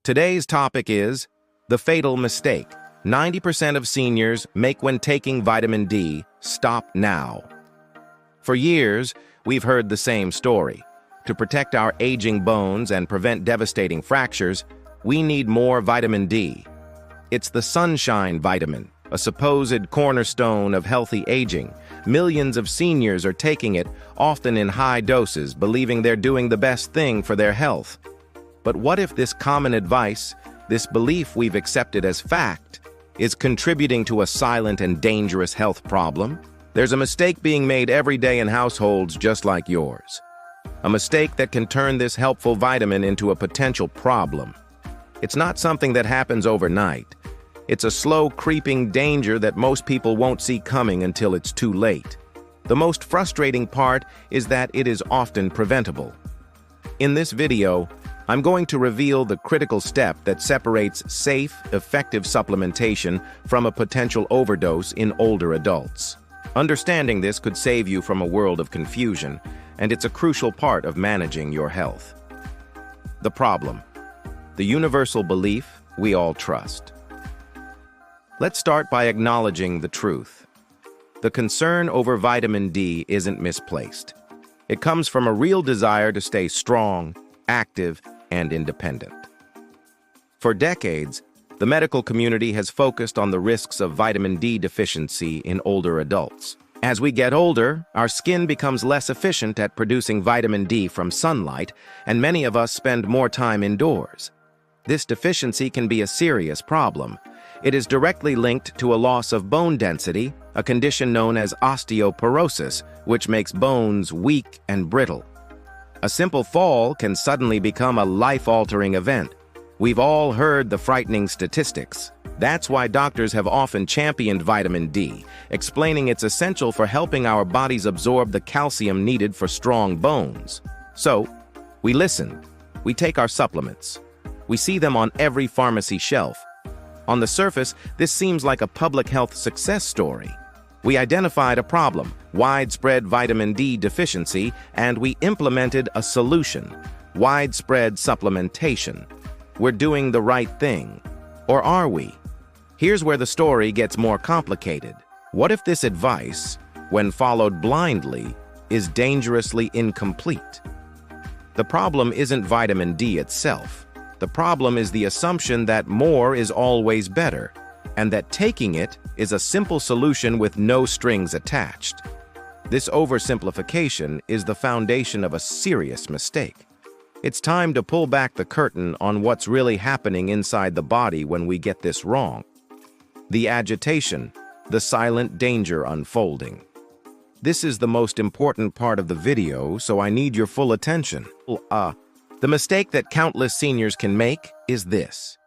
Today's topic is the fatal mistake 90% of seniors make when taking vitamin D. Stop now. For years, we've heard the same story. To protect our aging bones and prevent devastating fractures, we need more vitamin D. It's the sunshine vitamin, a supposed cornerstone of healthy aging. Millions of seniors are taking it, often in high doses, believing they're doing the best thing for their health. But what if this common advice, this belief we've accepted as fact, is contributing to a silent and dangerous health problem? There's a mistake being made every day in households just like yours. A mistake that can turn this helpful vitamin into a potential problem. It's not something that happens overnight. It's a slow creeping danger that most people won't see coming until it's too late. The most frustrating part is that it is often preventable. In this video, I'm going to reveal the critical step that separates safe, effective supplementation from a potential overdose in older adults. Understanding this could save you from a world of confusion, and it's a crucial part of managing your health. The problem. The universal belief we all trust. Let's start by acknowledging the truth. The concern over vitamin D isn't misplaced. It comes from a real desire to stay strong, active, and independent. For decades, the medical community has focused on the risks of vitamin D deficiency in older adults. As we get older, our skin becomes less efficient at producing vitamin D from sunlight, and many of us spend more time indoors. This deficiency can be a serious problem. It is directly linked to a loss of bone density, a condition known as osteoporosis, which makes bones weak and brittle. A simple fall can suddenly become a life-altering event. We've all heard the frightening statistics. That's why doctors have often championed vitamin D, explaining it's essential for helping our bodies absorb the calcium needed for strong bones. So, we listen. We take our supplements. We see them on every pharmacy shelf. On the surface, this seems like a public health success story. We identified a problem, widespread vitamin D deficiency, and we implemented a solution, widespread supplementation. We're doing the right thing. Or are we? Here's where the story gets more complicated. What if this advice, when followed blindly, is dangerously incomplete? The problem isn't vitamin D itself. The problem is the assumption that more is always better, and that taking it is a simple solution with no strings attached. This oversimplification is the foundation of a serious mistake. It's time to pull back the curtain on what's really happening inside the body when we get this wrong. The agitation, the silent danger unfolding. This is the most important part of the video, so I need your full attention. The mistake that countless seniors can make is this: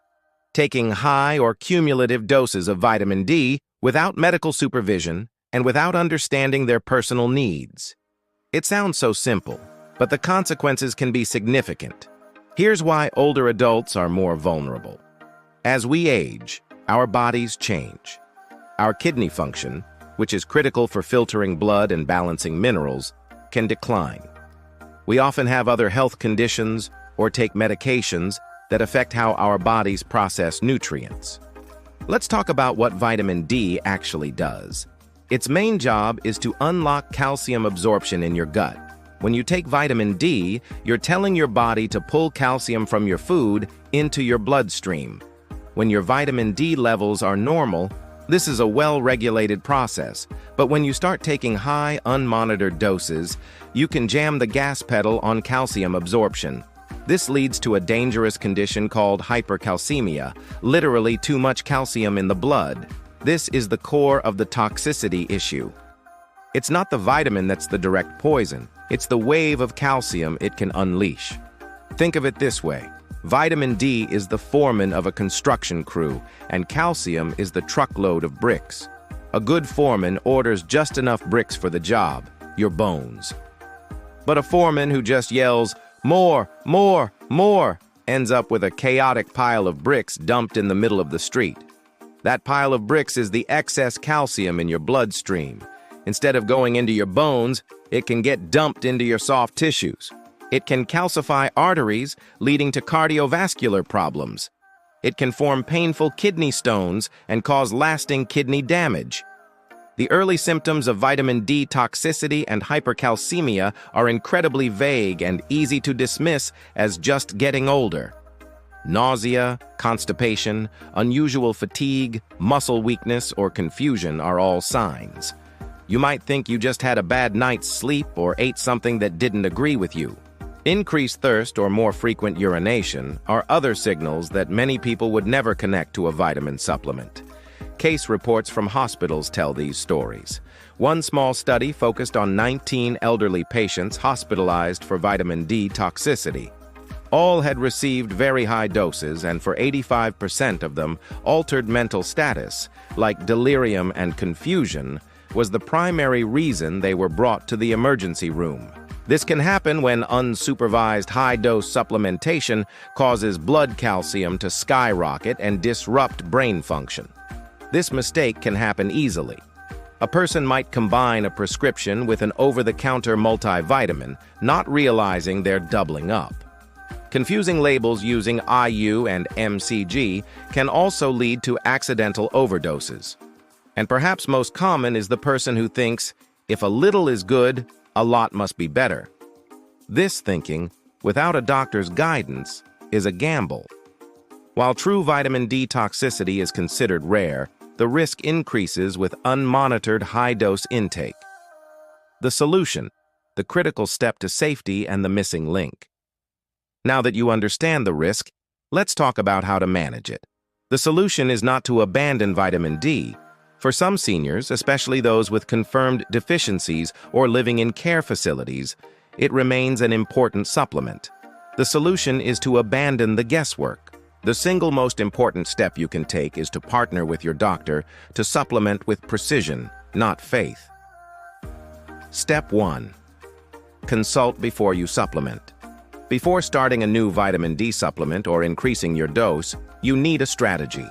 taking high or cumulative doses of vitamin D without medical supervision and without understanding their personal needs. It sounds so simple, but the consequences can be significant. Here's why older adults are more vulnerable. As we age, our bodies change. Our kidney function, which is critical for filtering blood and balancing minerals, can decline. We often have other health conditions or take medications that affect how our bodies process nutrients. Let's talk about what vitamin D actually does. Its main job is to unlock calcium absorption in your gut. When you take vitamin D, you're telling your body to pull calcium from your food into your bloodstream. When your vitamin D levels are normal, this is a well-regulated process, but when you start taking high, unmonitored doses, you can jam the gas pedal on calcium absorption. This leads to a dangerous condition called hypercalcemia, literally too much calcium in the blood. This is the core of the toxicity issue. It's not the vitamin that's the direct poison, it's the wave of calcium it can unleash. Think of it this way. Vitamin D is the foreman of a construction crew, and calcium is the truckload of bricks. A good foreman orders just enough bricks for the job, your bones. But a foreman who just yells, "More, more, more," ends up with a chaotic pile of bricks dumped in the middle of the street. That pile of bricks is the excess calcium in your bloodstream. Instead of going into your bones, it can get dumped into your soft tissues. It can calcify arteries, leading to cardiovascular problems. It can form painful kidney stones and cause lasting kidney damage. The early symptoms of vitamin D toxicity and hypercalcemia are incredibly vague and easy to dismiss as just getting older. Nausea, constipation, unusual fatigue, muscle weakness, or confusion are all signs. You might think you just had a bad night's sleep or ate something that didn't agree with you. Increased thirst or more frequent urination are other signals that many people would never connect to a vitamin supplement. Case reports from hospitals tell these stories. One small study focused on 19 elderly patients hospitalized for vitamin D toxicity. All had received very high doses, and for 85% of them, altered mental status, like delirium and confusion, was the primary reason they were brought to the emergency room. This can happen when unsupervised high-dose supplementation causes blood calcium to skyrocket and disrupt brain function. This mistake can happen easily. A person might combine a prescription with an over-the-counter multivitamin, not realizing they're doubling up. Confusing labels using IU and MCG can also lead to accidental overdoses. And perhaps most common is the person who thinks, if a little is good, a lot must be better. This thinking, without a doctor's guidance, is a gamble. While true vitamin D toxicity is considered rare, the risk increases with unmonitored high-dose intake. The solution, the critical step to safety and the missing link. Now that you understand the risk, let's talk about how to manage it. The solution is not to abandon vitamin D. For some seniors, especially those with confirmed deficiencies or living in care facilities, it remains an important supplement. The solution is to abandon the guesswork. The single most important step you can take is to partner with your doctor to supplement with precision, not faith. Step 1. Consult before you supplement. Before starting a new vitamin D supplement or increasing your dose, you need a strategy.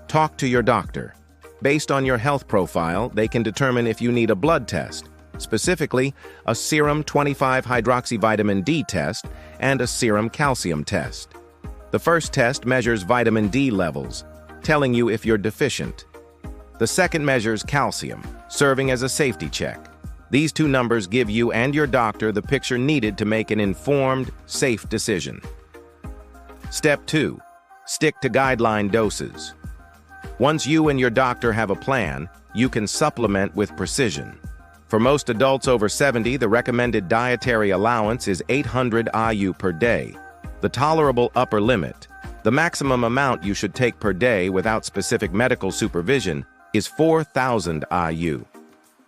Talk to your doctor. Based on your health profile, they can determine if you need a blood test, specifically a serum 25-hydroxyvitamin D test and a serum calcium test. The first test measures vitamin D levels, telling you if you're deficient. The second measures calcium, serving as a safety check. These two numbers give you and your doctor the picture needed to make an informed, safe decision. Step 2. Stick to guideline doses. Once you and your doctor have a plan, you can supplement with precision. For most adults over 70, the recommended dietary allowance is 800 IU per day. The tolerable upper limit, the maximum amount you should take per day without specific medical supervision, is 4,000 IU.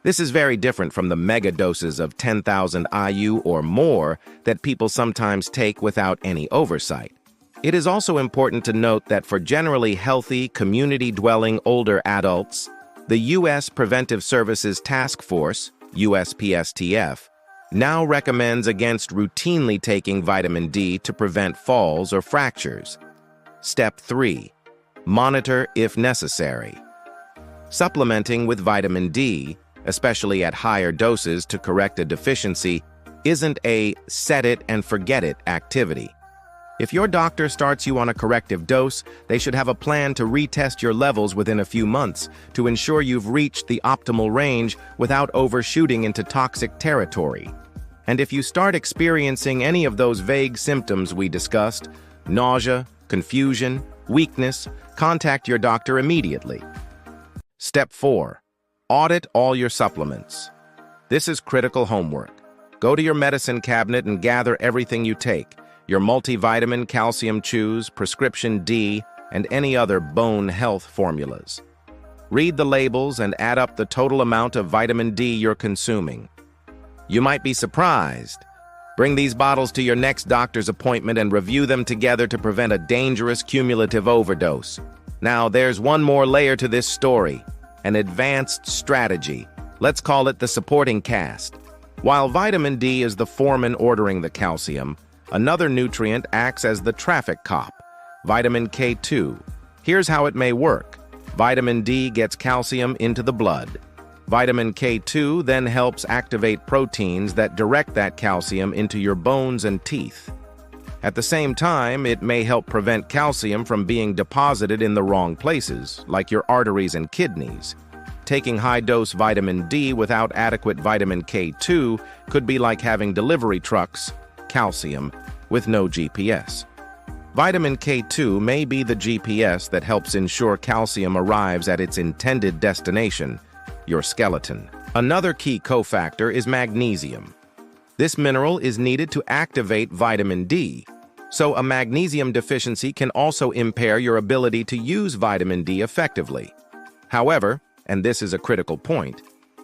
This is very different from the mega doses of 10,000 IU or more that people sometimes take without any oversight. It is also important to note that for generally healthy, community-dwelling older adults, the U.S. Preventive Services Task Force, USPSTF, now recommends against routinely taking vitamin D to prevent falls or fractures. Step 3. Monitor if necessary. Supplementing with vitamin D, especially at higher doses to correct a deficiency, isn't a set-it-and-forget-it activity. If your doctor starts you on a corrective dose, they should have a plan to retest your levels within a few months to ensure you've reached the optimal range without overshooting into toxic territory. And if you start experiencing any of those vague symptoms we discussed, nausea, confusion, weakness, contact your doctor immediately. Step 4. Audit all your supplements. This is critical homework. Go to your medicine cabinet and gather everything you take. Your multivitamin, calcium chews, prescription D, and any other bone health formulas. Read the labels and add up the total amount of vitamin D you're consuming. You might be surprised. Bring these bottles to your next doctor's appointment and review them together to prevent a dangerous cumulative overdose. Now, there's one more layer to this story, an advanced strategy. Let's call it the supporting cast. While vitamin D is the foreman ordering the calcium, another nutrient acts as the traffic cop, vitamin K2. Here's how it may work. Vitamin D gets calcium into the blood. Vitamin K2 then helps activate proteins that direct that calcium into your bones and teeth. At the same time, it may help prevent calcium from being deposited in the wrong places, like your arteries and kidneys. Taking high-dose vitamin D without adequate vitamin K2 could be like having delivery trucks, calcium, with no GPS. Vitamin K2 may be the GPS that helps ensure calcium arrives at its intended destination, your skeleton. Another key cofactor is magnesium. This mineral is needed to activate vitamin D, so a magnesium deficiency can also impair your ability to use vitamin D effectively. However, and this is a critical point,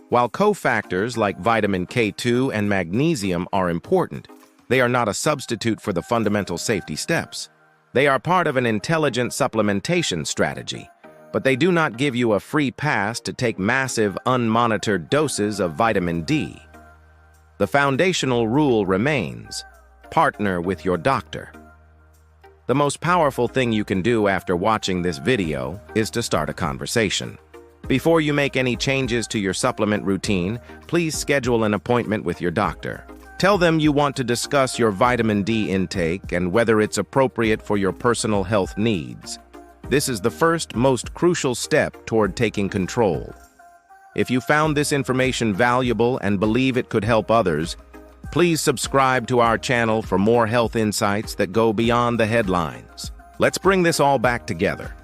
while cofactors like vitamin K2 and magnesium are important, they are not a substitute for the fundamental safety steps. They are part of an intelligent supplementation strategy, but they do not give you a free pass to take massive, unmonitored doses of vitamin D. The foundational rule remains: partner with your doctor. The most powerful thing you can do after watching this video is to start a conversation. Before you make any changes to your supplement routine, please schedule an appointment with your doctor. Tell them you want to discuss your vitamin D intake and whether it's appropriate for your personal health needs. This is the first, most crucial step toward taking control. If you found this information valuable and believe it could help others, please subscribe to our channel for more health insights that go beyond the headlines. Let's bring this all back together.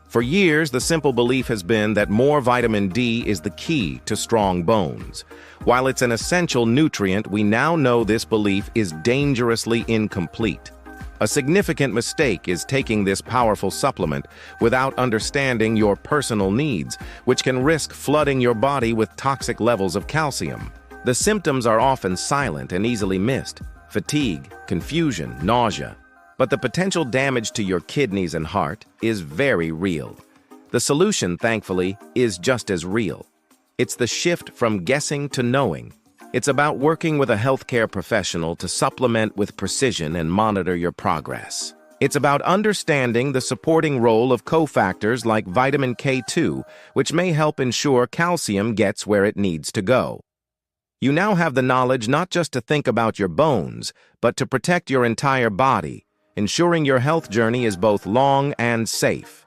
For years, the simple belief has been that more vitamin D is the key to strong bones. While it's an essential nutrient, we now know this belief is dangerously incomplete. A significant mistake is taking this powerful supplement without understanding your personal needs, which can risk flooding your body with toxic levels of calcium. The symptoms are often silent and easily missed: fatigue, confusion, nausea. But the potential damage to your kidneys and heart is very real. The solution, thankfully, is just as real. It's the shift from guessing to knowing. It's about working with a healthcare professional to supplement with precision and monitor your progress. It's about understanding the supporting role of cofactors like vitamin K2, which may help ensure calcium gets where it needs to go. You now have the knowledge not just to think about your bones, but to protect your entire body, ensuring your health journey is both long and safe.